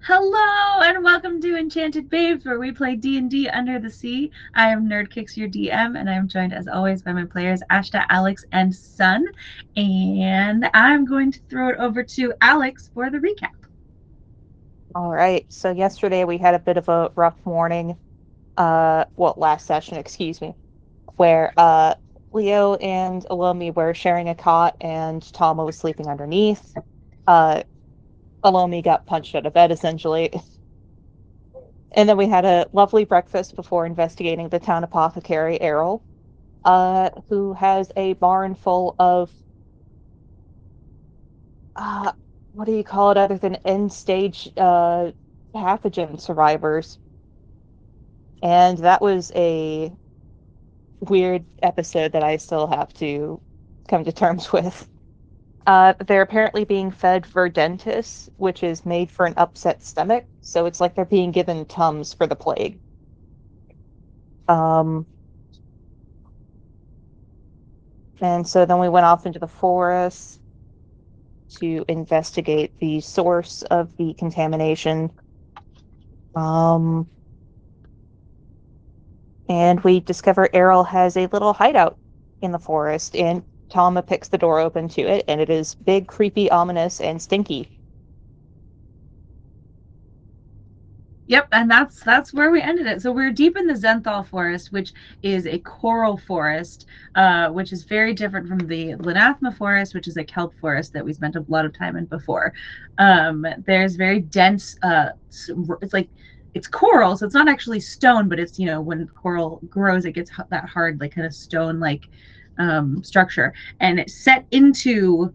Hello and welcome to Enchanted Babes, where we play D&D under the sea. I am NerdKicks, your DM, and I am joined as always by my players Ashta, Alex, and Sun. And I'm going to throw it over to Alex for the recap. All right. So yesterday we had a bit of a rough morning. Last session, excuse me, where Leo and Elomi were sharing a cot and Thauma was sleeping underneath. Uh, Elomi got punched out of bed essentially. And then we had a lovely breakfast before investigating the town apothecary, Errol, who has a barn full of uh, what do you call it other than end stage pathogen survivors. And that was a weird episode that I still have to come to terms with. They're apparently being fed Verdentis, which is made for an upset stomach, so it's like they're being given Tums for the plague. Um, and so then we went off into the forest to investigate the source of the contamination. Um, and we discover Errol has a little hideout in the forest, and Tama picks the door open to it, and it is big, creepy, ominous, and stinky. Yep, and that's where we ended it. So we're deep in the Zenthal forest, which is a coral forest, which is very different from the Lanathma forest, which is a kelp forest that we spent a lot of time in before. There's very dense. It's like it's coral, so it's not actually stone, but it's when coral grows, it gets that hard, like kind of stone-like structure, and it set into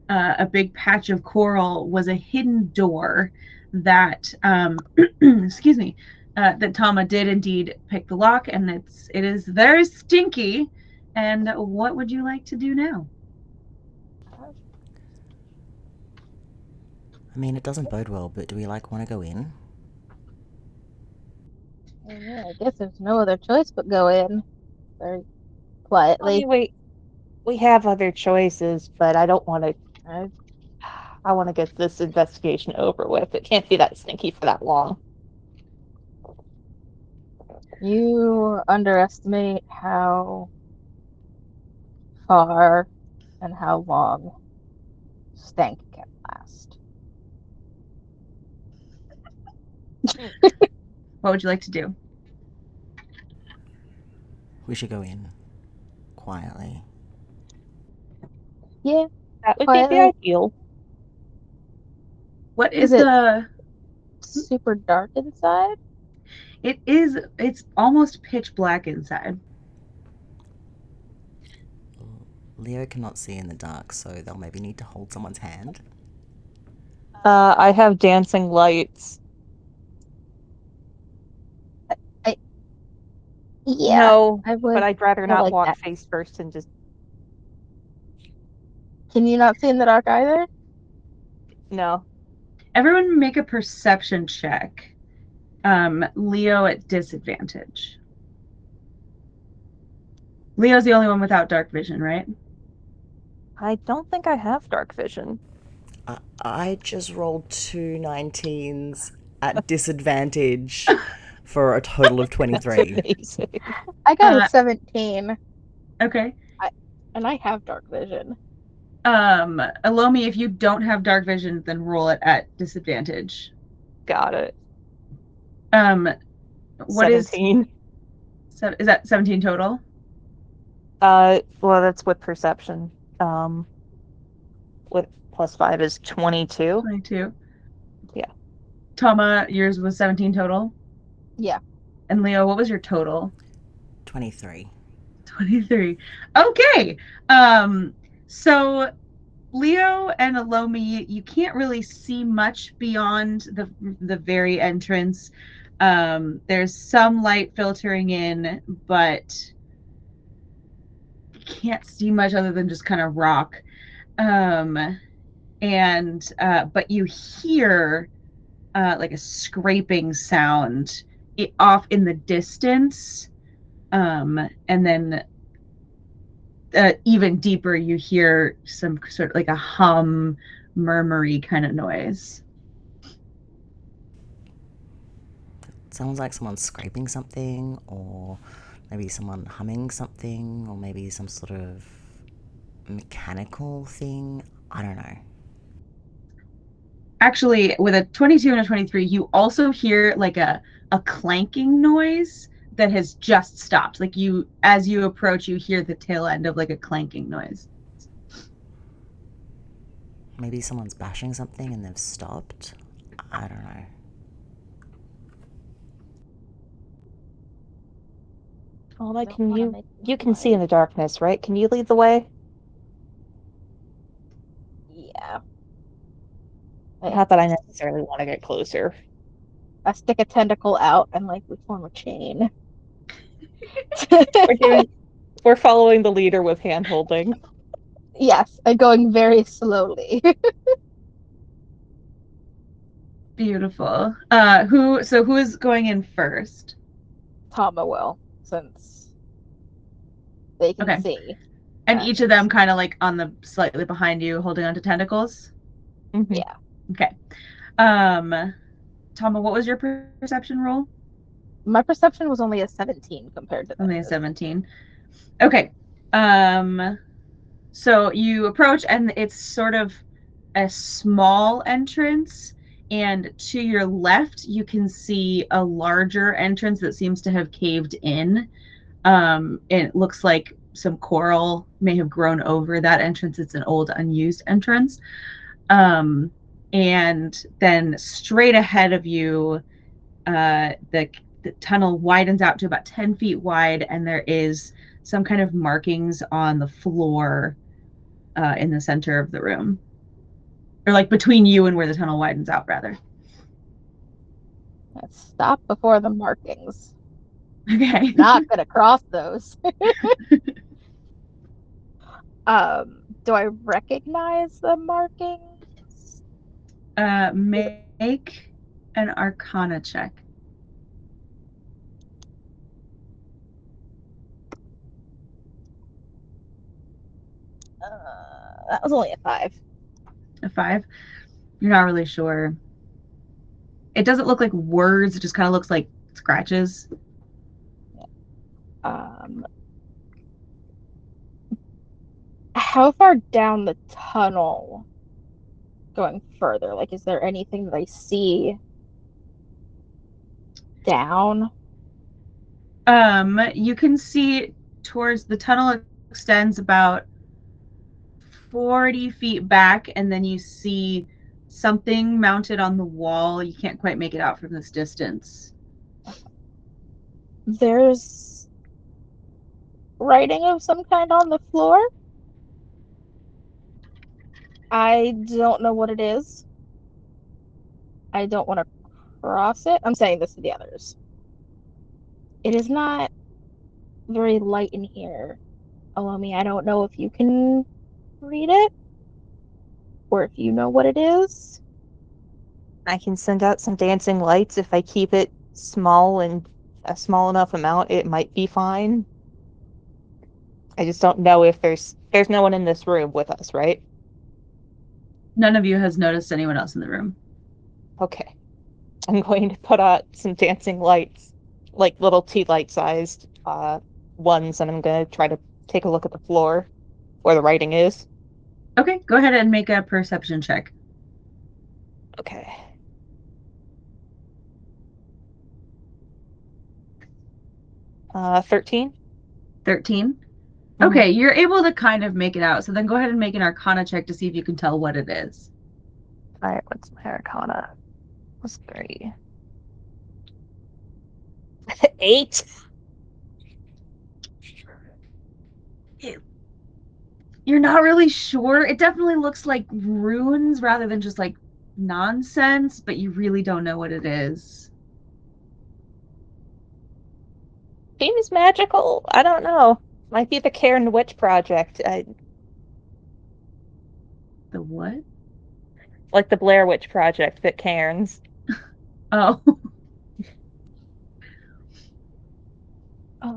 a big patch of coral was a hidden door that excuse me, that Tama did indeed pick the lock, and it is very stinky. And what would you like to do now? I mean, it doesn't bode well, but do we want to go in? Yeah, I guess there's no other choice but go in very I quietly. mean, we have other choices, but I don't want to. I want to get this investigation over with. It can't be that stinky for that long. You underestimate how far and how long stank can last. What would you like to do? We should go in. Quietly. Yeah, That would be the quietly. ideal. What Is is it the super dark inside? it's almost pitch black inside. Leo cannot see in the dark, so they'll maybe need to hold someone's hand. I have dancing lights. I yeah, No, I but would I'd rather go not like walk that. face first and just Can you not see in the dark either? no. Everyone make a perception check. Leo at disadvantage. Leo's the only one without dark vision, right? I don't think I have dark vision. I just rolled 2 19s at disadvantage for a total of That's 23. amazing. I got Uh, a 17, okay. and I have dark vision. Elomi, if you don't have dark vision, then roll it at disadvantage. Got it. Um, what is 17. is that 17 total? Well, that's with perception. With +5 is 22. 22. Yeah. Tama, yours was 17 total. Yeah. And Leo, what was your total? 23. 23. Okay. So Leo and Elomi, you can't really see much beyond the very entrance. There's some light filtering in, but you can't see much other than just kind of rock. Um, and but you hear like a scraping sound off in the distance, and then even deeper you hear some sort of like a hum, murmury kind of noise. Sounds like someone's scraping something, or maybe someone humming something, or maybe some sort of mechanical thing. I don't know. Actually, with a 22 and a 23, you also hear like a clanking noise that has just stopped. Like you, as you approach, you hear the tail end of like a clanking noise. Maybe someone's bashing something and they've stopped. I don't know. Thauma, Don't can wanna you make you can see in noise. the darkness, right? Can you lead the way? Yeah. Not that I necessarily want to get closer. I stick a tentacle out and like we form a chain. We're doing we're following the leader with hand holding. Yes, and going very slowly. Beautiful. Who is going in first? Tama will, since they can Okay. see. And each of them And kind of like on the slightly behind you, holding onto tentacles. Mhm. yeah, Okay. Um, Tama, what was your perception roll? my perception was only a 17 compared to Only a theirs. 17. Okay. Um, so you approach and it's sort of a small entrance, and to your left you can see a larger entrance that seems to have caved in. It looks like some coral may have grown over that entrance. It's an old unused entrance. um, and then straight ahead of you, the tunnel widens out to about 10 feet wide, and there is some kind of markings on the floor in the center of the room, or like between you and where the tunnel widens out, rather. Let's stop before the markings. Okay. Not gonna cross those. Do I recognize the markings? Make an Arcana check. That was only a 5. A 5. You're not really sure. It doesn't look like words. It just kind of looks like scratches. Um, how far down the tunnel going further? Like, is there anything that I see down? You can see towards the tunnel extends about 40 feet back, and then you see something mounted on the wall. You can't quite make it out from this distance. There's writing of some kind on the floor. I don't know what it is. I don't want to cross it. I'm saying this to the others. It is not very light in here. Elomi, I don't know if you can read it or if you know what it is. I can send out some dancing lights if I keep it small and a small enough amount, it might be fine. I just don't know if there's no one in this room with us, right? None of you has noticed anyone else in the room. Okay. I'm going to put out some dancing lights, like little tea light sized ones, and I'm going to try to take a look at the floor where the writing is. Okay, go ahead and make a perception check. Okay. 13. 13. Mm-hmm. Okay, you're able to kind of make it out. So then go ahead and make an Arcana check to see if you can tell what it is. All right, what's my Arcana? Plus 3. 8. You're not really sure. It definitely looks like runes rather than just like nonsense, but you really don't know what it is. Seems magical. I don't know. Might be the Cairn Witch Project. The what? Like the Blair Witch Project, but Cairns. Oh. Uh,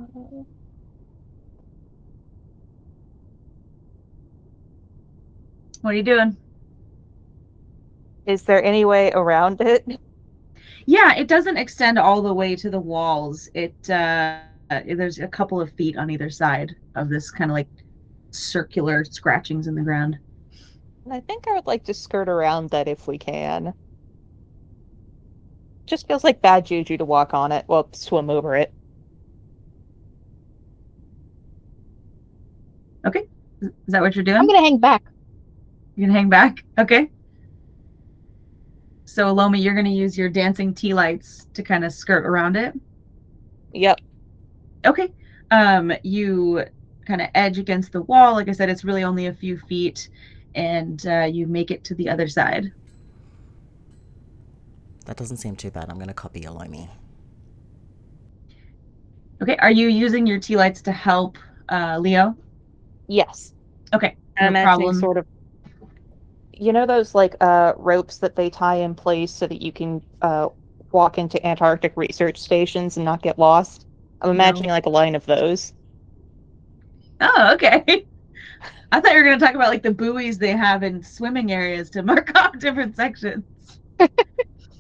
What are you doing? Is there any way around it? Yeah, it doesn't extend all the way to the walls. There's a couple of feet on either side of this kind of like circular scratchings in the ground. And I think I would like to skirt around that if we can. Just feels like bad juju to walk on it. Well, swim over it. Okay. Is that what you're I'm doing? gonna hang back. You can hang back? Okay. So, Elomi, you're going to use your dancing tea lights to kind of skirt around it. Yep. Okay. You kind of edge against the wall. Like I said, it's really only a few feet, and you make it to the other side. That doesn't seem too bad. I'm going to copy Elomi. Okay. Are you using your tea lights to help Leo? Yes. Okay. I'm No imagining problem. sort of, you know those like ropes that they tie in place so that you can walk into Antarctic research stations and not get lost? I'm imagining like a line of those. Oh, okay. I thought you were going to talk about like the buoys they have in swimming areas to mark off different sections. That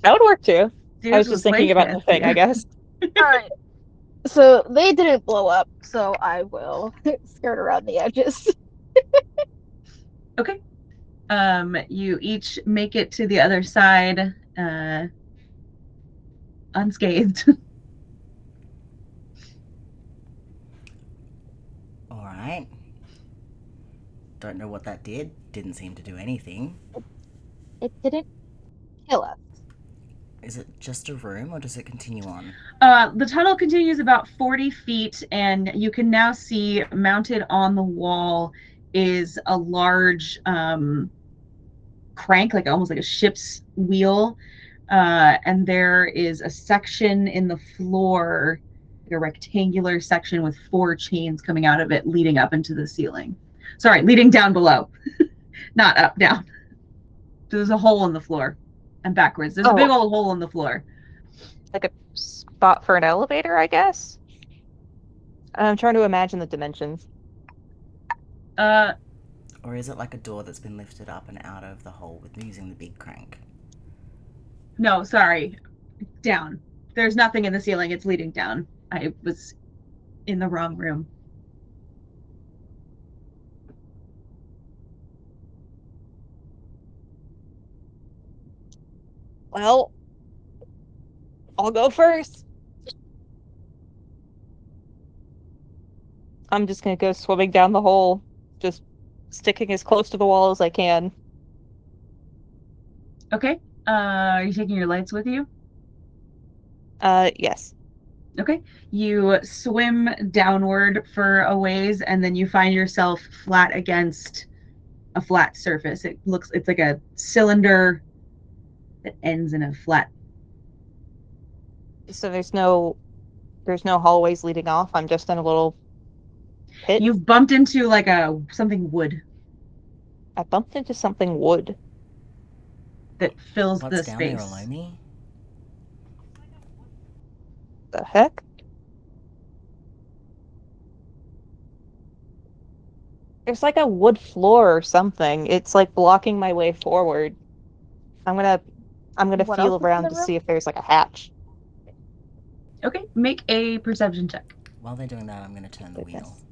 would work too. Dude I was just thinking about the thing, I guess. All right. So they didn't blow up, so I will skirt around the edges. Okay. You each make it to the other side unscathed. Alright. Don't know what that did. Didn't seem to do anything. It didn't kill us. Is it just a room or does it continue on? The tunnel continues about 40 feet, and you can now see mounted on the wall is a large crank, like almost like a ship's wheel. And there is a section in the floor, like a rectangular section with 4 chains coming out of it, leading up into the ceiling. Sorry, leading down below, not up, down. So there's a hole in the floor and backwards. There's a big old hole in the floor. Like a spot for an elevator, I guess? I'm trying to imagine the dimensions. Or is it like a door that's been lifted up and out of the hole with using the big crank? No, sorry. Down. There's nothing in the ceiling. It's leading down. I was in the wrong room. Well, I'll go first. I'm just gonna go swimming down the hole, just sticking as close to the wall as I can. Okay. Are you taking your lights with you? Yes. Okay. You swim downward for a ways, and then you find yourself flat against a flat surface. It's like a cylinder that ends in a flat. So there's no hallways leading off. I'm just in a little pit. You've bumped into like something wood I bumped into something wood. that fills What's the down space. there, Elomi? The heck? There's like a wood floor or something. It's like blocking my way forward. I'm gonna What feel else is in around the to room? see if there's like a hatch. Okay, make a perception check While they're doing that, I'm going to turn the wheel. Goodness.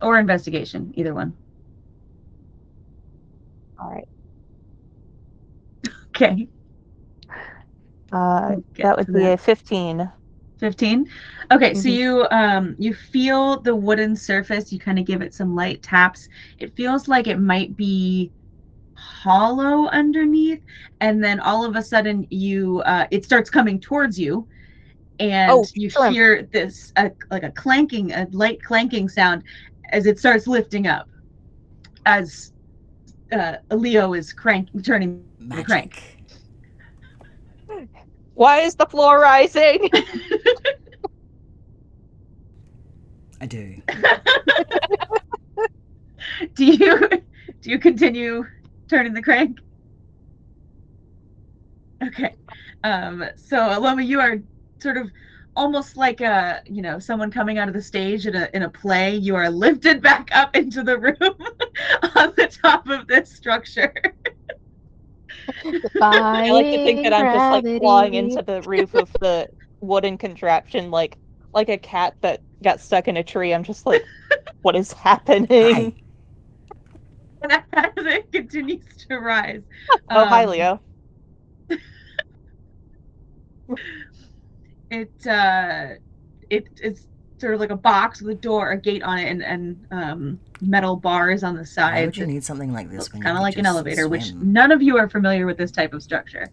or investigation, either one. All right. Okay. Get That would to be that. a 15. 15. Okay, so Mhm. you feel the wooden surface, you kind of give it some light taps. It feels like it might be hollow underneath, and then all of a sudden it starts coming towards you, and you shrimp. hear this like a light clanking sound as it starts lifting up, as Leo is turning the crank. Magic. Why is the floor rising? I do. Do you continue turning the crank? Okay. So Elomi, you are sort of almost like someone coming out of the stage in a play. You are lifted back up into the room on the top of this structure. I like to think that Defying I'm just like clawing gravity. into the roof of the wooden contraption, like a cat that got stuck in a tree. I'm just like, what is happening? Hi. And as it continues to rise, Oh, hi, um, Leo. it's sort of like a box with a door, a gate on it, and metal bars on the Why sides. would you It need something like this looks when you kind of could like an just elevator, which swim? none of you are familiar with this type of structure.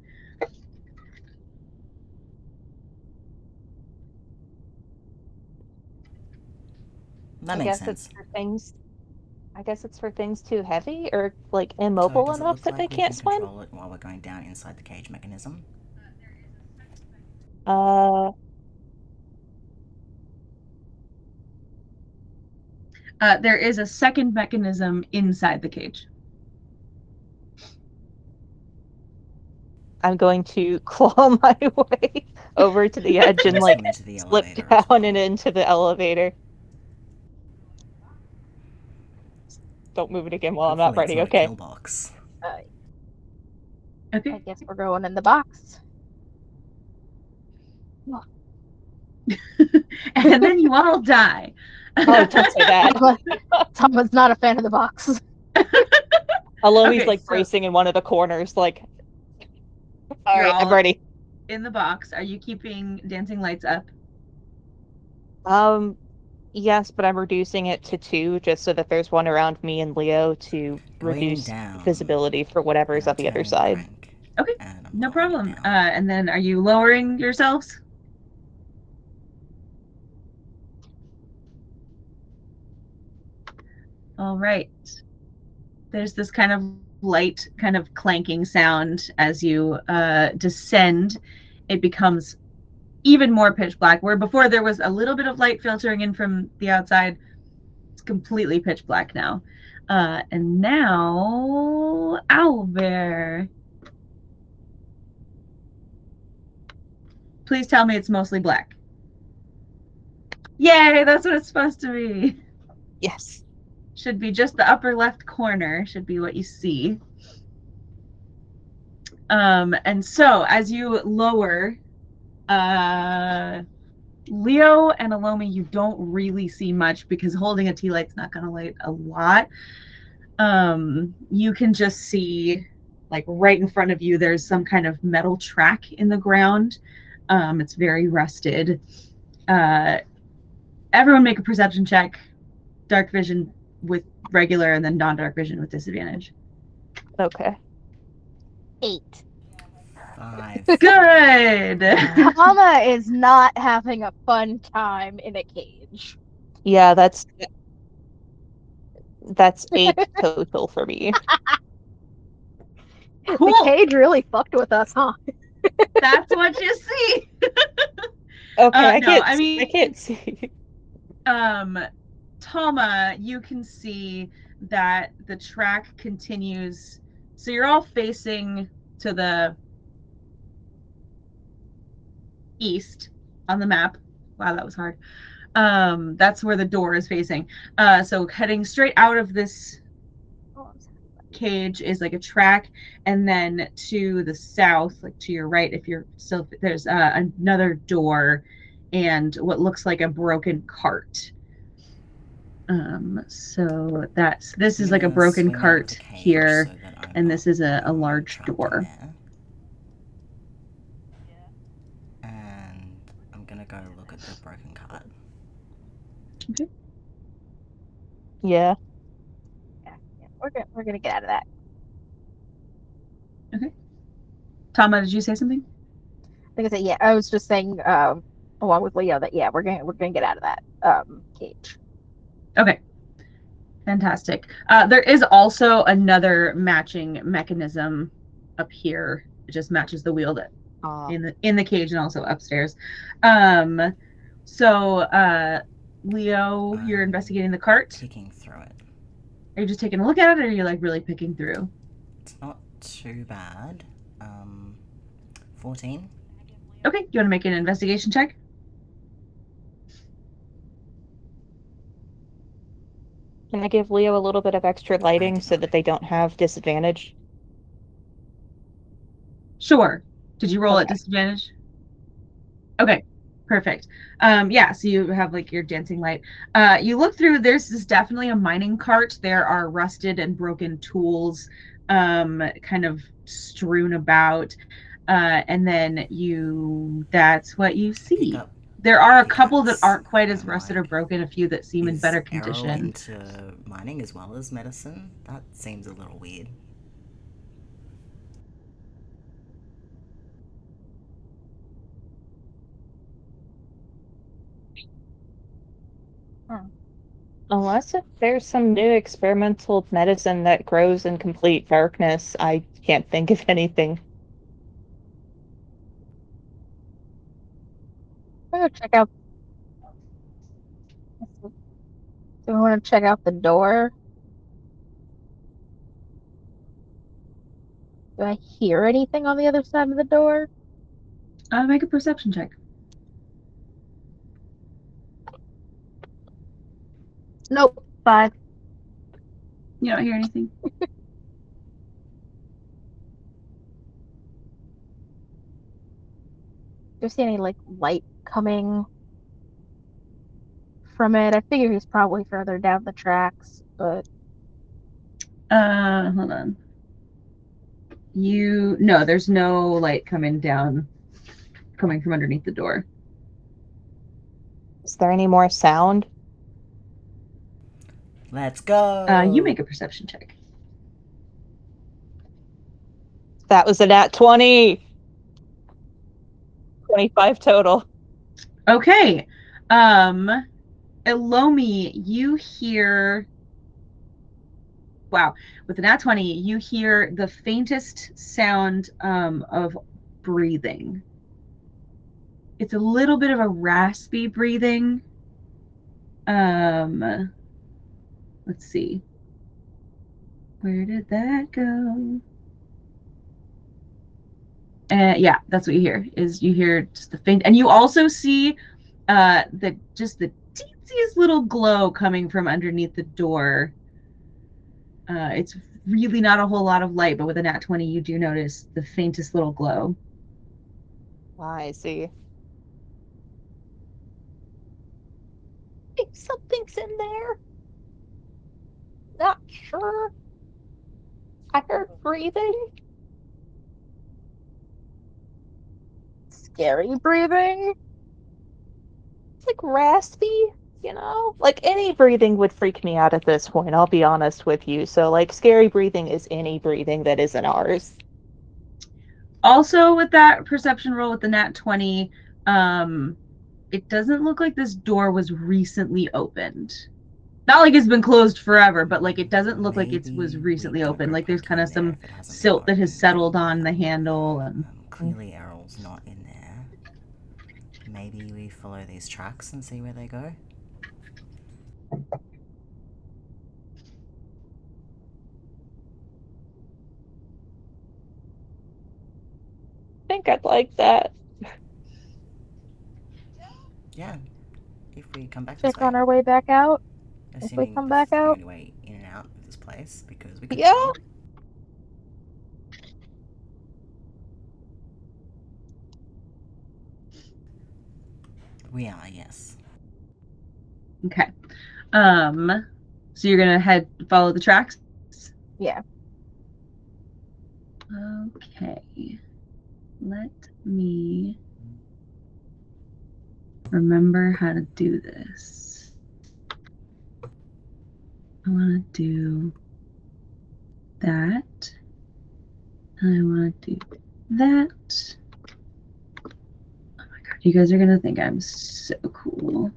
That I makes guess it's sense. for things. I guess it's for things too heavy or like So immobile does it enough look that they like we can't can swim. control it while we're going down inside the cage mechanism? Uh, There is a second mechanism inside the cage. I'm going to claw my way over to the edge Can and you like swim into the slip elevator as down and well? into the elevator. Don't move it again while I'm not Hopefully it's ready. not a Okay. kill box. Okay. I guess we're going in the box. And then you all die. Oh, don't say that. Someone's not a fan of the box. Elomi's Okay, like so bracing in one of the corners, like, all you're right, I'm all ready. in the box. Are you keeping dancing lights up? Yes, but I'm reducing it to 2 just so that there's one around me and Leo to Going reduce down. visibility for whatever's I'm on the other turning the side. crank. Okay, And I'm no lowering it problem. down. And then are you lowering yourselves? All right. There's this kind of light, kind of clanking sound as you descend. It becomes even more pitch black, where before there was a little bit of light filtering in from the outside. It's completely pitch black now. And now, Owlbear. Please tell me it's mostly black. Yay, that's what it's supposed to be. Yes. Should be just the upper left corner, should be what you see. And so as you lower, Leo and Elomi, you don't really see much because holding a tea light's not going to light a lot. You can just see, like right in front of you, there's some kind of metal track in the ground. It's very rusted. Everyone make a perception check. Dark vision with regular, and then non-dark vision with disadvantage. Okay. 8. 5. Good. Thauma is not having a fun time in a cage. Yeah, that's 8 total for me. Cool. The cage really fucked with us, huh? That's what you see. Okay, No, I can't see. Thauma, you can see that the track continues. So you're all facing to the east on the map. Wow, that was hard. That's where the door is facing. So heading straight out of this cage is like a track, and then to the south, like to your right, if you're still there's another door and what looks like a broken cart. So this is like a broken cart here, and this is a large door. And I'm gonna go look at the broken cart. Okay. Yeah. We're gonna get out of that. Okay. Thauma, did you say something? Like I said, yeah, I was just saying, along with Leo, that yeah, we're gonna get out of that cage. Okay. Fantastic. There is also another matching mechanism up here. It just matches the wheel that in the cage and also upstairs. So Leo, you're investigating the cart. Picking through it. Are you just taking a look at it, or are you like really picking through? It's not too bad. 14. Okay, you want to make an investigation check? Can I give Leo a little bit of extra lighting so that they don't have disadvantage? Sure. Did you roll at Okay. disadvantage? Okay, perfect. Yeah, so you have like your dancing light. You look through, there's definitely a mining cart. There are rusted and broken tools kind of strewn about. And then that's what you I pick see. up There are a couple that pickaxe aren't quite and as I'm rusted like, or broken, a few that seem in is better arrow condition. into mining as well as medicine? That seems a little weird. Unless if there's some new experimental medicine that grows in complete darkness, I can't think of anything. I'm gonna check out. Do we want to check out the door? Do I hear anything on the other side of the door? Make a perception check. Nope. 5. You don't hear anything. Do you see any like light coming from it? I figure he's probably further down the tracks, but Hold on. No, there's no light coming from underneath the door. Is there any more sound? Let's go! You make a perception check. That was a nat 20! 25 total. Okay. Elomi, you hear. Wow. With an nat 20, you hear the faintest sound of breathing. It's a little bit of a raspy breathing. Let's see. Where did that go? Yeah, that's what you hear. Is you hear just the faint, and you also see the teeniest little glow coming from underneath the door. It's really not a whole lot of light, but with a nat 20, you do notice the faintest little glow. I see. I think something's in there. Not sure. I heard breathing. scary breathing. It's like raspy, you know? Like any breathing would freak me out at this point, I'll be honest with you. So, like, scary breathing is any breathing that isn't ours. Also, with that perception roll with the nat 20, it doesn't look like this door was recently opened. Not like it's been closed forever, but like it doesn't look like it was Maybe we recently don't opened. go Like there's kind poking of in there some if it hasn't been silt that has opened. settled on the handle. And Clearly Errol's not in there. Maybe we follow these tracks and see where they go? I think I'd like that. Yeah. If we come back this Check way. on our way back out. If we Assuming come it's back the out. only way in and out of this place, because we could Yeah. cheat. We are, yes. okay. So you're gonna follow the tracks? Yeah. Okay. Let me remember how to do this. I want to do that. And I want to do that. Oh my god, you guys are gonna think I'm so cool.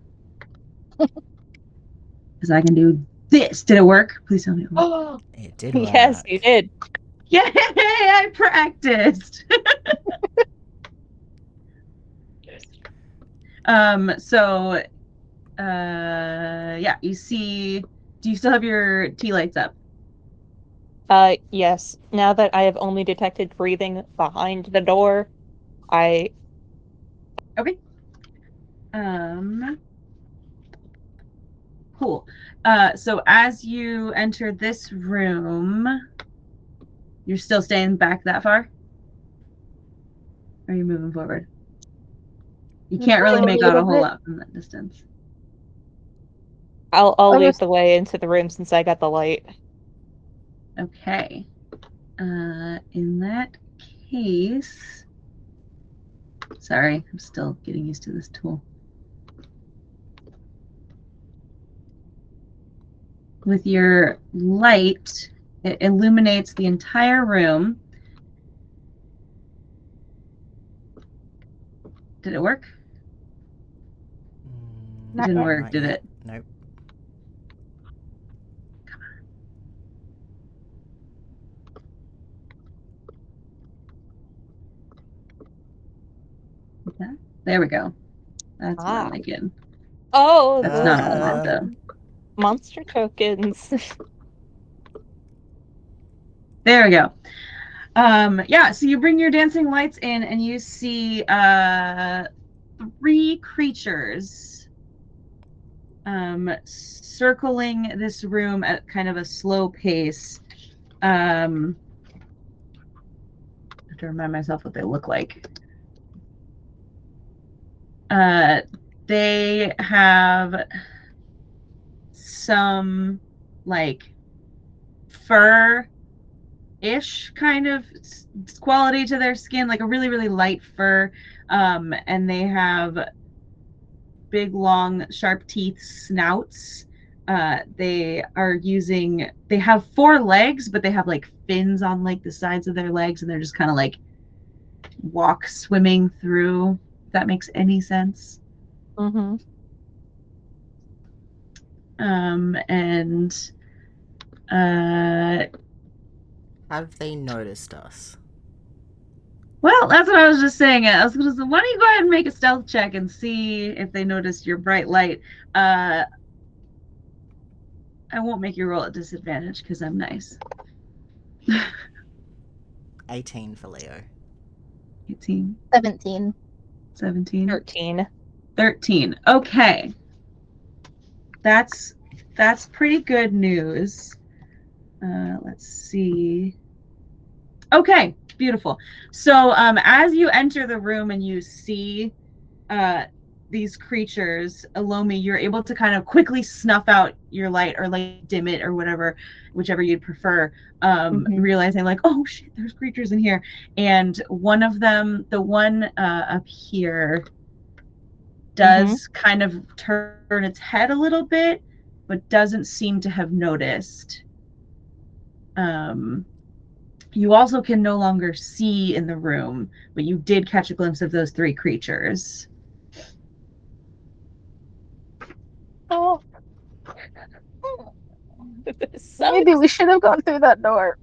Because I can do this. Did it work? Please tell me. Oh, It did work. yes, you did. Yay! I practiced. So yeah, you see, do you still have your tea lights up? Yes. Now that I have only detected breathing behind the door, I Okay. Cool. So as you enter this room, you're still staying back that far? Or are you moving forward? You can't really make out a whole lot from that distance. I'll lead the way into the room since I got the light. Okay. In that case, sorry, I'm still getting used to this tool. With your light, it illuminates the entire room. Did it work? It didn't work, did it? Nope. There we go. That's what I'm liking. Oh, that's not unlocked though. Monster tokens. There we go. Yeah, so you bring your dancing lights in and you see 3 creatures circling this room at kind of a slow pace. I have to remind myself what they look like. They have some like fur-ish kind of quality to their skin, like a really, really light fur. And they have big, long, sharp teeth, snouts. They have 4 legs, but they have like fins on like the sides of their legs, and they're just kind of like swimming through, if that makes any sense. Mm-hmm. And have they noticed us? Well, that's what I was just saying. I was going to say, why don't you go ahead and make a stealth check and see if they noticed your bright light. I won't make you roll at disadvantage because I'm nice. 18 for Leo. 18. 17. 17. 13. 13. Okay. That's pretty good news. Let's see. Okay, beautiful. So as you enter the room and you see these creatures, Elomi, you're able to kind of quickly snuff out your light or like dim it or whatever, whichever you'd prefer, realizing like, oh shit, there's creatures in here. And one of them, the one up here, does kind of turn its head a little bit, but doesn't seem to have noticed. You also can no longer see in the room, but you did catch a glimpse of those 3 creatures. Oh. Maybe we should have gone through that door.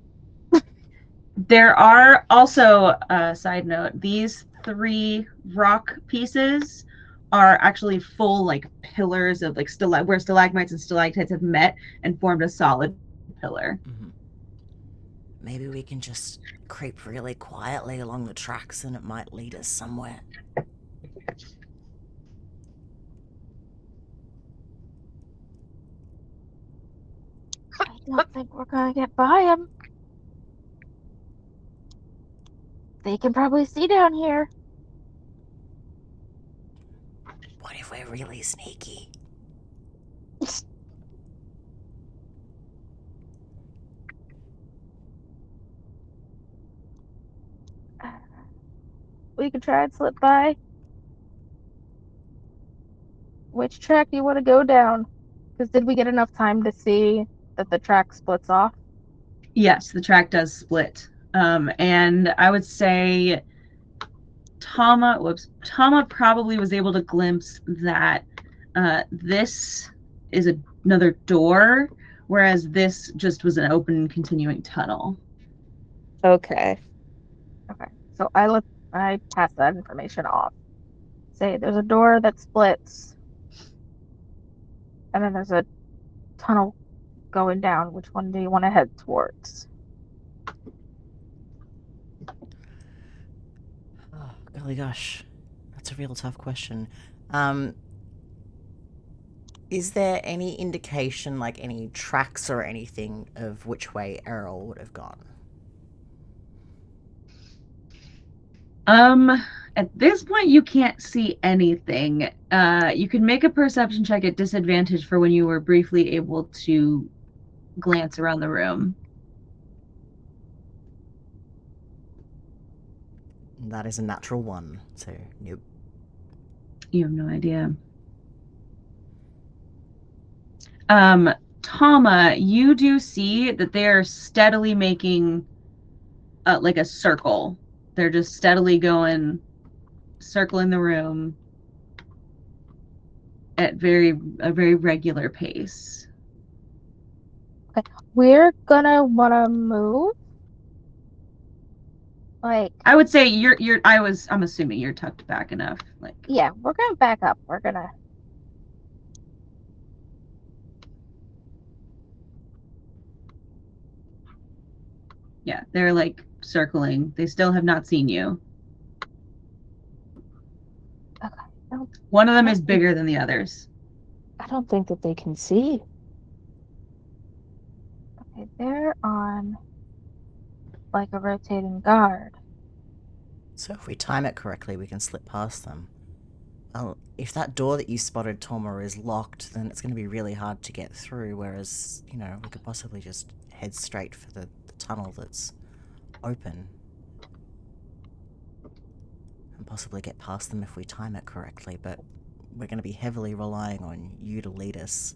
There are also, side note, these 3 rock pieces are actually full like pillars of like where stalagmites and stalactites have met and formed a solid pillar. Maybe we can just creep really quietly along the tracks and it might lead us somewhere. I don't think we're gonna get by them. They can probably see down here. What if we're really sneaky? We could try and slip by. Which track do you want to go down? Because did we get enough time to see that the track splits off? Yes, the track does split. And I would say Thauma probably was able to glimpse that this is another door, whereas this just was an open continuing tunnel. Okay. So I pass that information off. Say there's a door that splits, and then there's a tunnel going down. Which one do you want to head towards? Oh, golly gosh. That's a real tough question. Is there any indication, like any tracks or anything, of which way Errol would have gone? At this point, you can't see anything. You can make a perception check at disadvantage for when you were briefly able to glance around the room. That is a natural 1, so nope. You have no idea. Thauma, you do see that they are steadily making like a circle. They're just steadily circling the room at a very regular pace. We're gonna wanna move. Like, I would say I'm assuming you're tucked back enough. Like, yeah, we're gonna back up. We're gonna. yeah, they're like circling. They still have not seen you. Okay. One of them is bigger than the others. I don't think that they can see. Okay, they're on like a rotating guard. So if we time it correctly, we can slip past them. Well, if that door that you spotted, Thauma, is locked, then it's going to be really hard to get through, whereas, we could possibly just head straight for the tunnel that's open. And possibly get past them if we time it correctly, but we're going to be heavily relying on you to lead us.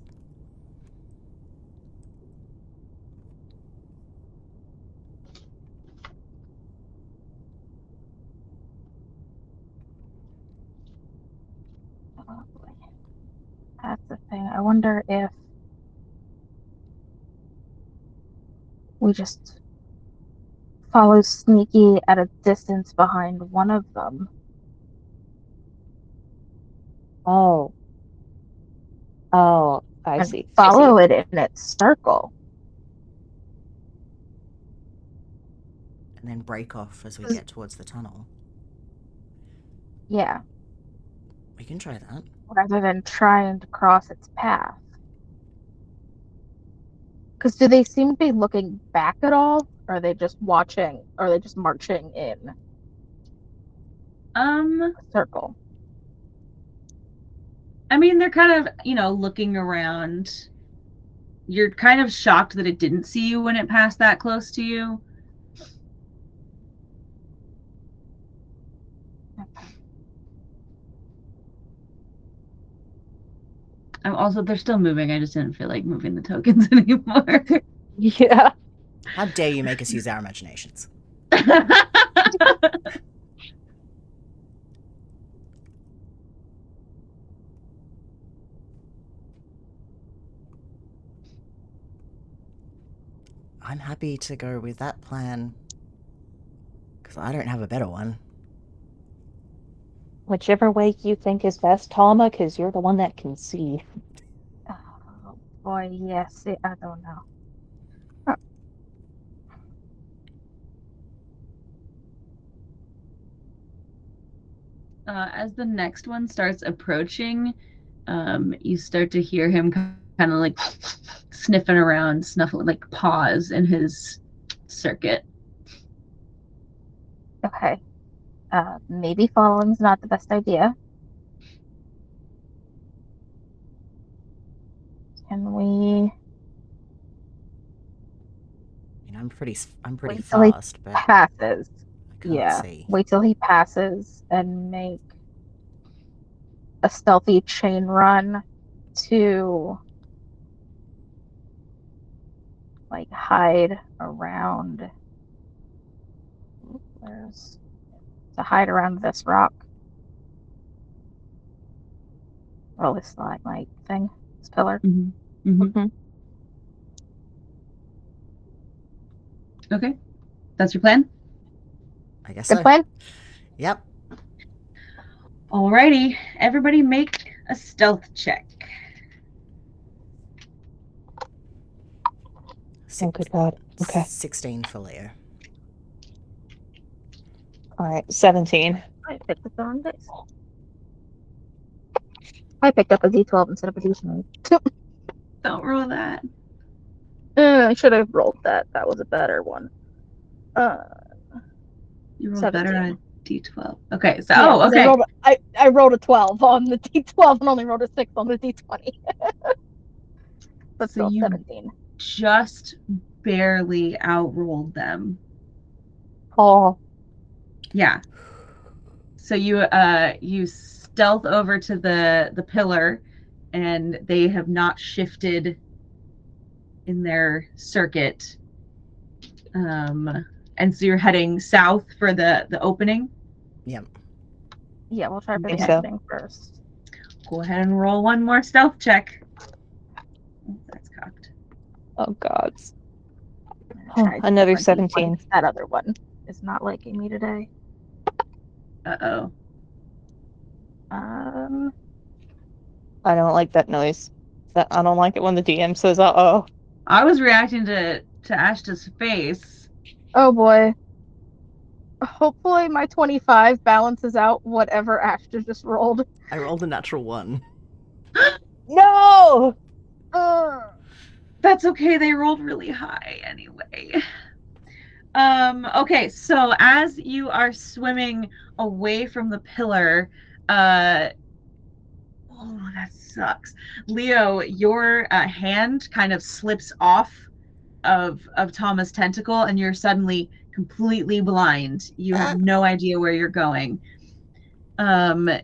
Oh boy. That's the thing. I wonder if we just follow sneaky at a distance behind one of them. Oh. Oh, I and see. follow it in its circle. And then break off as we get towards the tunnel. Yeah. We can try that. Rather than trying to cross its path. Because do they seem to be looking back at all? Or are they just watching? Or are they just marching in a circle? I mean, they're kind of, looking around. You're kind of shocked that it didn't see you when it passed that close to you. They're still moving. I just didn't feel like moving the tokens anymore. Yeah. How dare you make us use our imaginations? I'm happy to go with that plan, because I don't have a better one. Whichever way you think is best, Thauma, because you're the one that can see. Oh boy, yes. I don't know. As the next one starts approaching, you start to hear him kind of like sniffing around, snuffling, like paws in his circuit. Okay. Maybe following's not the best idea. Can we? I'm pretty wait till fast, he but passes. I can't see. Wait till he passes and make a stealthy chain run to like hide around. To hide around this rock. Well, this stalagmite thing, this pillar. Mm-hmm. Mm-hmm. Mm-hmm. Okay, that's your plan. I guess Good so. plan. Yep. Alrighty, everybody make a stealth check. Oh, good God. Okay. 16 for Leo. All right, 17. I picked up the wrong dice. I picked up a D12 instead of a D9. Don't roll that. I should have rolled that. That was a better one. You rolled 17. better on D12. Okay, so Yeah, 'cause okay. I rolled a 12 on the D12 and only rolled a 6 on the D20. But So still you 17. just barely outrolled them. Oh, Yeah. So you stealth over to the pillar, and they have not shifted in their circuit. And so you're heading south for the opening. Yep. Yeah, we'll try for the think so. opening first. Go ahead and roll one more stealth check. Oh, that's cocked. Oh God. I'm gonna try Another a different D1 17. because that other one is not liking me today. Uh-oh. I don't like that noise. I don't like it when the DM says "uh-oh." I was reacting to Ashta's face. Oh boy. Hopefully my 25 balances out whatever Ashta just rolled. I rolled a natural 1. No. That's okay, they rolled really high anyway. Okay, so as you are swimming away from the pillar, oh, that sucks. Leo, your hand kind of slips off of Thauma's tentacle, and you're suddenly completely blind. You have no idea where you're going. Your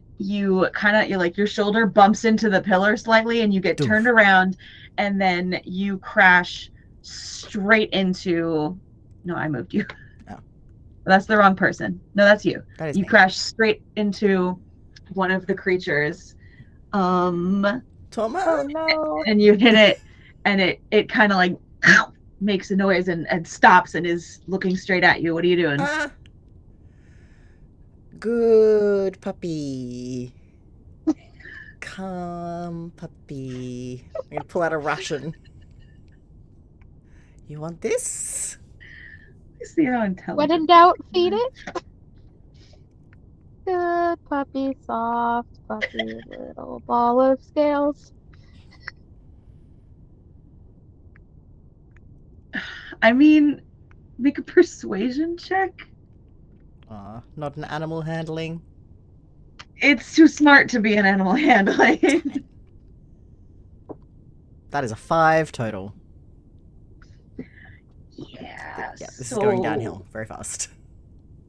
shoulder bumps into the pillar slightly, and you get turned around, and then you crash straight into. No, I moved you. Oh. That's the wrong person. No, that's you. That is You me. crash straight into one of the creatures. Thauma? Oh no. And you hit it, and it kind of like makes a noise and stops and is looking straight at you. What are you doing? Good puppy. Come, puppy. I'm gonna pull out a ration. You want this? Let's see how intelligent. When in doubt, feed it. Good puppy, soft puppy, little ball of scales. I mean, make a persuasion check. Not an animal handling. It's too smart to be an animal handling. That is a 5 total. Yeah. This is going downhill very fast.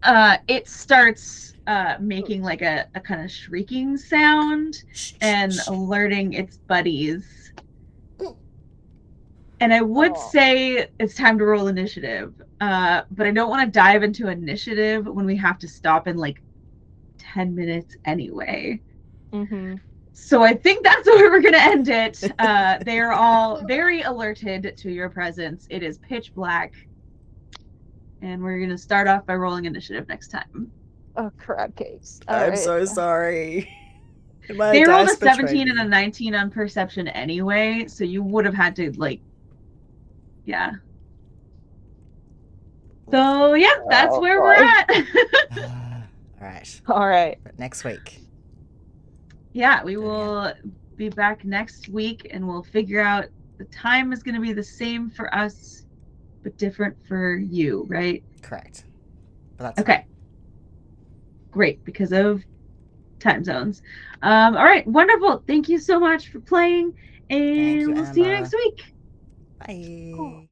It starts making like a kind of shrieking sound and alerting its buddies. And I would say it's time to roll initiative, but I don't want to dive into initiative when we have to stop in like 10 minutes anyway. Mm-hmm. So I think that's where we're going to end it. They are all very alerted to your presence. It is pitch black. And we're going to start off by rolling initiative next time. Oh, crab cakes. I'm so sorry. They rolled a 17 and a 19 on perception anyway, so you would have had to, like, yeah. So, yeah, that's where we're at. All right. But next week. Yeah, we will be back next week, and we'll figure out the time is going to be the same for us, but different for you, right? Correct. But that's okay. Great, because of time zones. All right, wonderful. Thank you so much for playing, and we'll see you next week. Bye. Cool.